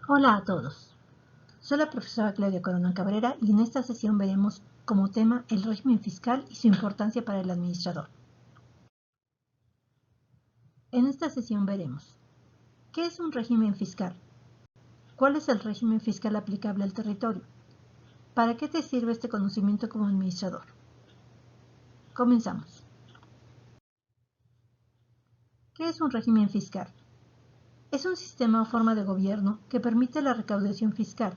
Hola a todos, soy la profesora Claudia Corona Cabrera y en esta sesión veremos como tema el régimen fiscal y su importancia para el administrador. En esta sesión veremos ¿qué es un régimen fiscal? ¿Cuál es el régimen fiscal aplicable al territorio? ¿Para qué te sirve este conocimiento como administrador? Comenzamos. ¿Qué es un régimen fiscal? Es un sistema o forma de gobierno que permite la recaudación fiscal,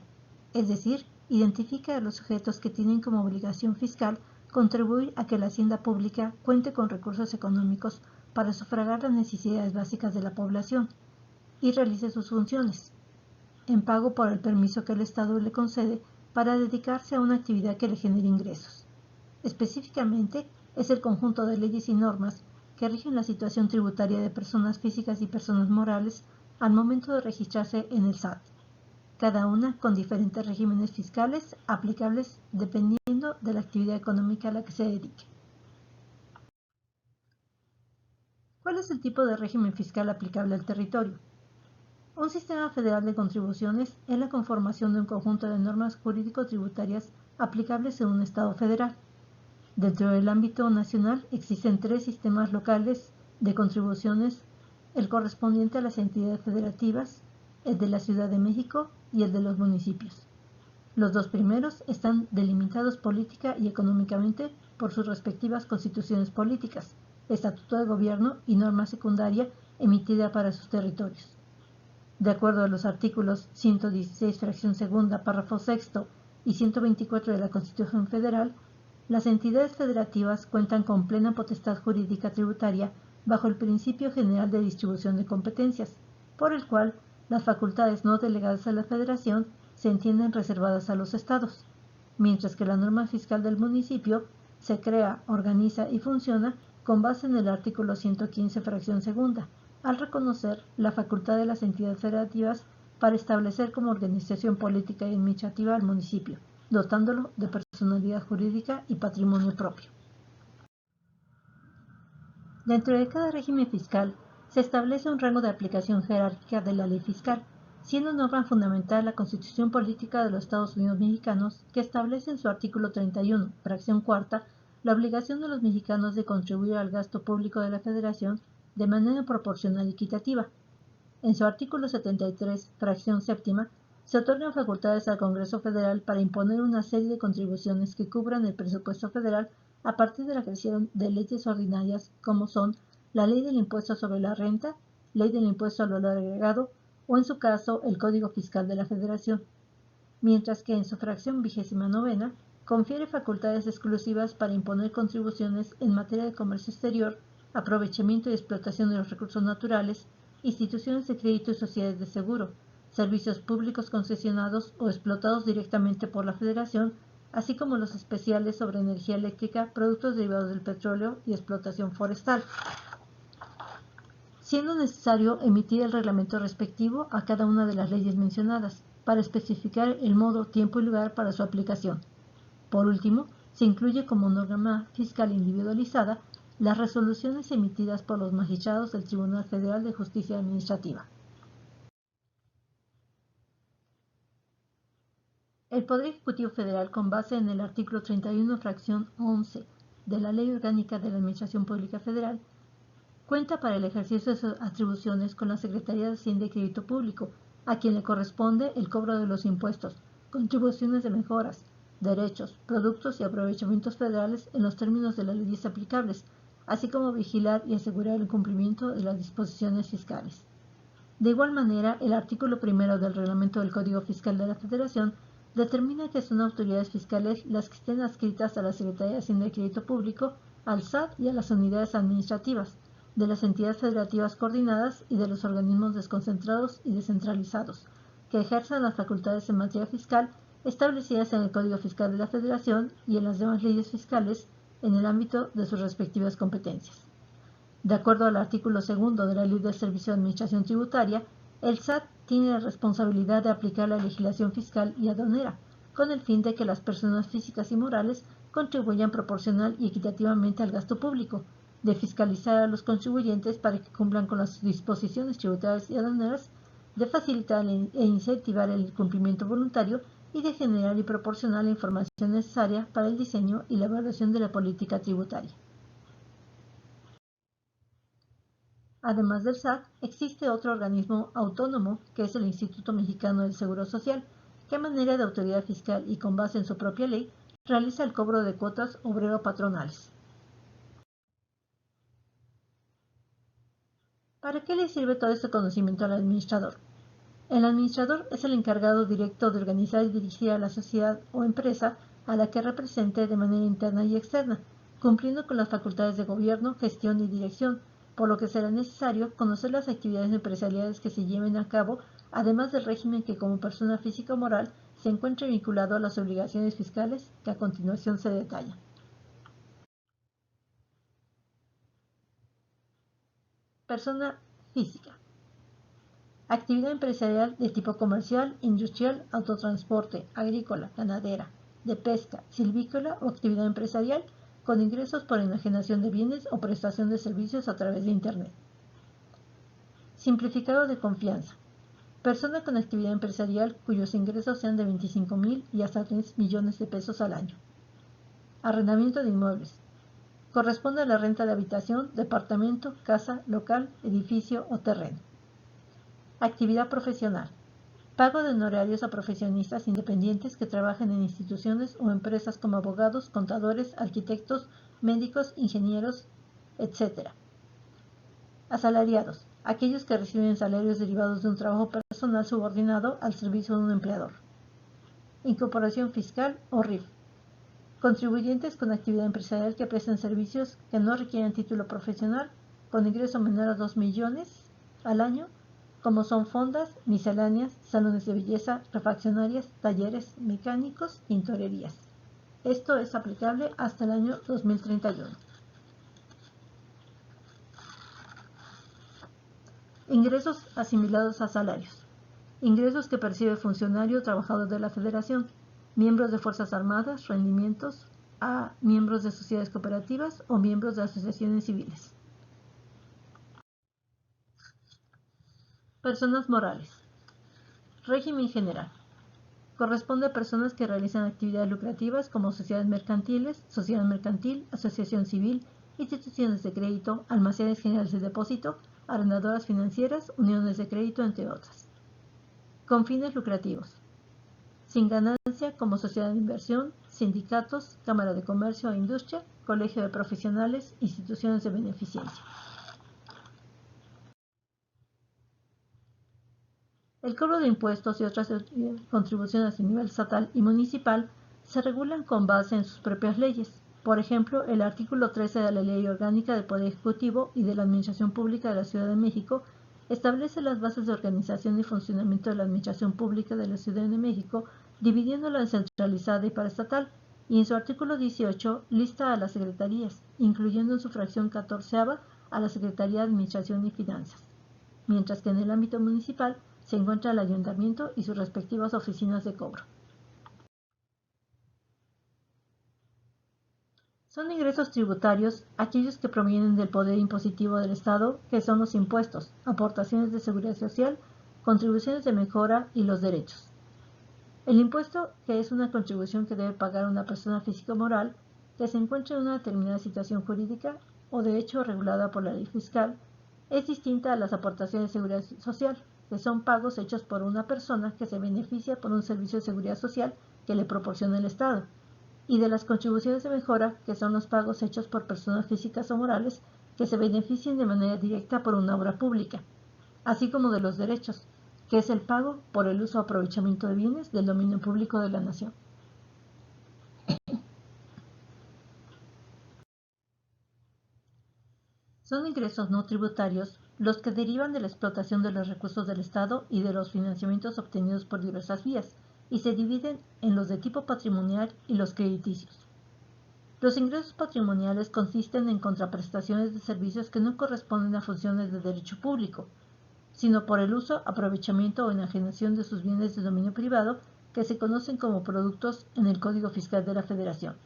es decir, identifica a los sujetos que tienen como obligación fiscal contribuir a que la hacienda pública cuente con recursos económicos para sufragar las necesidades básicas de la población y realice sus funciones, en pago por el permiso que el Estado le concede para dedicarse a una actividad que le genere ingresos. Específicamente, es el conjunto de leyes y normas que rigen la situación tributaria de personas físicas y personas morales al momento de registrarse en el SAT, cada una con diferentes regímenes fiscales aplicables dependiendo de la actividad económica a la que se dedique. ¿Cuál es el tipo de régimen fiscal aplicable al territorio? Un sistema federal de contribuciones es la conformación de un conjunto de normas jurídico-tributarias aplicables en un Estado federal. Dentro del ámbito nacional existen tres sistemas locales de contribuciones, el correspondiente a las entidades federativas, el de la Ciudad de México y el de los municipios. Los dos primeros están delimitados política y económicamente por sus respectivas constituciones políticas, estatuto de gobierno y norma secundaria emitida para sus territorios. De acuerdo a los artículos 116, fracción segunda, párrafo sexto y 124 de la Constitución Federal, las entidades federativas cuentan con plena potestad jurídica tributaria bajo el principio general de distribución de competencias, por el cual las facultades no delegadas a la Federación se entienden reservadas a los estados, mientras que la norma fiscal del municipio se crea, organiza y funciona con base en el artículo 115, fracción segunda, al reconocer la facultad de las entidades federativas para establecer como organización política y administrativa al municipio, dotándolo de personalidad jurídica y patrimonio propio. Dentro de cada régimen fiscal se establece un rango de aplicación jerárquica de la ley fiscal, siendo norma fundamental la Constitución Política de los Estados Unidos Mexicanos, que establece en su artículo 31, fracción cuarta, la obligación de los mexicanos de contribuir al gasto público de la Federación de manera proporcional y equitativa. En su artículo 73, fracción séptima, se otorgan facultades al Congreso Federal para imponer una serie de contribuciones que cubran el presupuesto federal a partir de la creación de leyes ordinarias como son la Ley del Impuesto sobre la Renta, Ley del Impuesto al Valor Agregado o en su caso el Código Fiscal de la Federación, mientras que en su fracción 29ª confiere facultades exclusivas para imponer contribuciones en materia de comercio exterior, aprovechamiento y explotación de los recursos naturales, instituciones de crédito y sociedades de seguro, servicios públicos concesionados o explotados directamente por la Federación, así como los especiales sobre energía eléctrica, productos derivados del petróleo y explotación forestal, siendo necesario emitir el reglamento respectivo a cada una de las leyes mencionadas, para especificar el modo, tiempo y lugar para su aplicación. Por último, se incluye como norma fiscal individualizada las resoluciones emitidas por los magistrados del Tribunal Federal de Justicia Administrativa. El Poder Ejecutivo Federal, con base en el artículo 31, fracción 11 de la Ley Orgánica de la Administración Pública Federal, cuenta para el ejercicio de sus atribuciones con la Secretaría de Hacienda y Crédito Público, a quien le corresponde el cobro de los impuestos, contribuciones de mejoras, derechos, productos y aprovechamientos federales en los términos de las leyes aplicables, así como vigilar y asegurar el cumplimiento de las disposiciones fiscales. De igual manera, el artículo primero del Reglamento del Código Fiscal de la Federación determina que son autoridades fiscales las que estén adscritas a la Secretaría de Hacienda y Crédito Público, al SAT y a las unidades administrativas de las entidades federativas coordinadas y de los organismos desconcentrados y descentralizados, que ejerzan las facultades en materia fiscal establecidas en el Código Fiscal de la Federación y en las demás leyes fiscales en el ámbito de sus respectivas competencias. De acuerdo al artículo segundo de la Ley del Servicio de Administración Tributaria, el SAT tiene la responsabilidad de aplicar la legislación fiscal y aduanera, con el fin de que las personas físicas y morales contribuyan proporcional y equitativamente al gasto público, de fiscalizar a los contribuyentes para que cumplan con las disposiciones tributarias y aduaneras de facilitar e incentivar el cumplimiento voluntario y de generar y proporcionar la información necesaria para el diseño y la evaluación de la política tributaria. Además del SAT, existe otro organismo autónomo que es el Instituto Mexicano del Seguro Social, que a manera de autoridad fiscal y con base en su propia ley, realiza el cobro de cuotas obrero-patronales. ¿Para qué le sirve todo este conocimiento al administrador? El administrador es el encargado directo de organizar y dirigir a la sociedad o empresa a la que represente de manera interna y externa, cumpliendo con las facultades de gobierno, gestión y dirección, por lo que será necesario conocer las actividades empresariales que se lleven a cabo, además del régimen que como persona física o moral se encuentre vinculado a las obligaciones fiscales que a continuación se detallan. Persona física. Actividad empresarial de tipo comercial, industrial, autotransporte, agrícola, ganadera, de pesca, silvícola o actividad empresarial con ingresos por enajenación de bienes o prestación de servicios a través de Internet. Simplificado de confianza. Persona con actividad empresarial cuyos ingresos sean de 25,000 y hasta 3 millones de pesos al año. Arrendamiento de inmuebles. Corresponde a la renta de habitación, departamento, casa, local, edificio o terreno. Actividad profesional. Pago de honorarios a profesionistas independientes que trabajen en instituciones o empresas como abogados, contadores, arquitectos, médicos, ingenieros, etc. Asalariados. Aquellos que reciben salarios derivados de un trabajo personal subordinado al servicio de un empleador. Incorporación fiscal o RIF. Contribuyentes con actividad empresarial que presten servicios que no requieran título profesional con ingreso menor a 2 millones al año, como son fondas, misceláneas, salones de belleza, refaccionarias, talleres mecánicos y tintorerías. Esto es aplicable hasta el año 2031. Ingresos asimilados a salarios. Ingresos que percibe el funcionario o trabajador de la Federación, miembros de Fuerzas Armadas, rendimientos a miembros de sociedades cooperativas o miembros de asociaciones civiles. Personas morales. Régimen general. Corresponde a personas que realizan actividades lucrativas como sociedades mercantiles, sociedad mercantil, asociación civil, instituciones de crédito, almacenes generales de depósito, arrendadoras financieras, uniones de crédito, entre otras. Con fines lucrativos. Sin ganancia como sociedad de inversión, sindicatos, cámara de comercio e industria, colegio de profesionales, instituciones de beneficencia. El cobro de impuestos y otras contribuciones a nivel estatal y municipal se regulan con base en sus propias leyes. Por ejemplo, el artículo 13 de la Ley Orgánica del Poder Ejecutivo y de la Administración Pública de la Ciudad de México establece las bases de organización y funcionamiento de la Administración Pública de la Ciudad de México, dividiéndola en centralizada y paraestatal, y en su artículo 18 lista a las secretarías, incluyendo en su fracción 14ª a la Secretaría de Administración y Finanzas, mientras que en el ámbito municipal se encuentra el ayuntamiento y sus respectivas oficinas de cobro. Son ingresos tributarios aquellos que provienen del poder impositivo del Estado, que son los impuestos, aportaciones de seguridad social, contribuciones de mejora y los derechos. El impuesto, que es una contribución que debe pagar una persona física o moral que se encuentre en una determinada situación jurídica o de hecho regulada por la ley fiscal, es distinta a las aportaciones de seguridad social, que son pagos hechos por una persona que se beneficia por un servicio de seguridad social que le proporciona el Estado, y de las contribuciones de mejora, que son los pagos hechos por personas físicas o morales que se beneficien de manera directa por una obra pública, así como de los derechos, que es el pago por el uso o aprovechamiento de bienes del dominio público de la nación. Son ingresos no tributarios los que derivan de la explotación de los recursos del Estado y de los financiamientos obtenidos por diversas vías, y se dividen en los de tipo patrimonial y los crediticios. Los ingresos patrimoniales consisten en contraprestaciones de servicios que no corresponden a funciones de derecho público, sino por el uso, aprovechamiento o enajenación de sus bienes de dominio privado que se conocen como productos en el Código Fiscal de la Federación.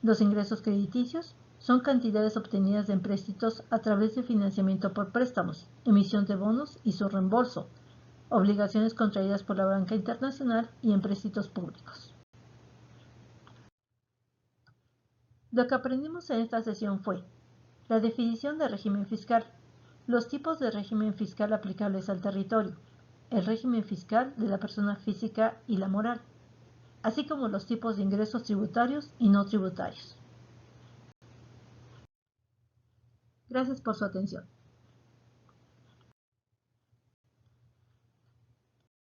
Los ingresos crediticios son cantidades obtenidas de empréstitos a través de financiamiento por préstamos, emisión de bonos y su reembolso, obligaciones contraídas por la banca internacional y empréstitos públicos. Lo que aprendimos en esta sesión fue la definición de régimen fiscal, los tipos de régimen fiscal aplicables al territorio, el régimen fiscal de la persona física y la moral, así como los tipos de ingresos tributarios y no tributarios. Gracias por su atención.